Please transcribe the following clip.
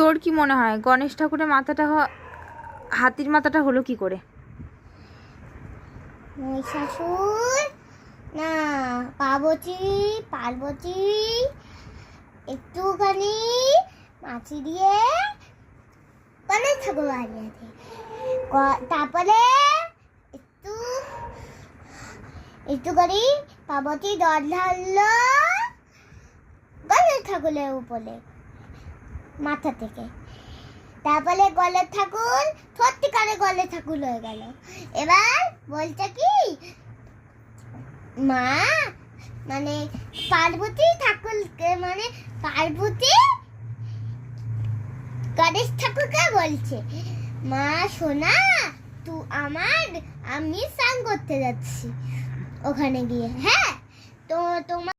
তোর কি মনে হয় গণেশ ঠাকুরের মাথাটা হাতির মাথাটা হলো কি করে? মহিষাসুর না পার্বতী পার্বতী একটুখানি মাছি দিয়ে গণেশ ঠাকুর বানিয়েছে। তারপরে একটুখানি পার্বতী জল ঢাললো গণেশ ঠাকুরের উপরে মাথা থেকে। তারপরে গণেশ ঠাকুর সত্যিকারে গণেশ ঠাকুর হয়ে গেল। এবার বলছে কি মা মানে পার্বতী ঠাকুরকে মানে পার্বতী গণেশ ঠাকুরকে বলছে মা সোনা আমি স্নান করতে যাচ্ছি ওখানে গিয়ে। হ্যাঁ তো তোমার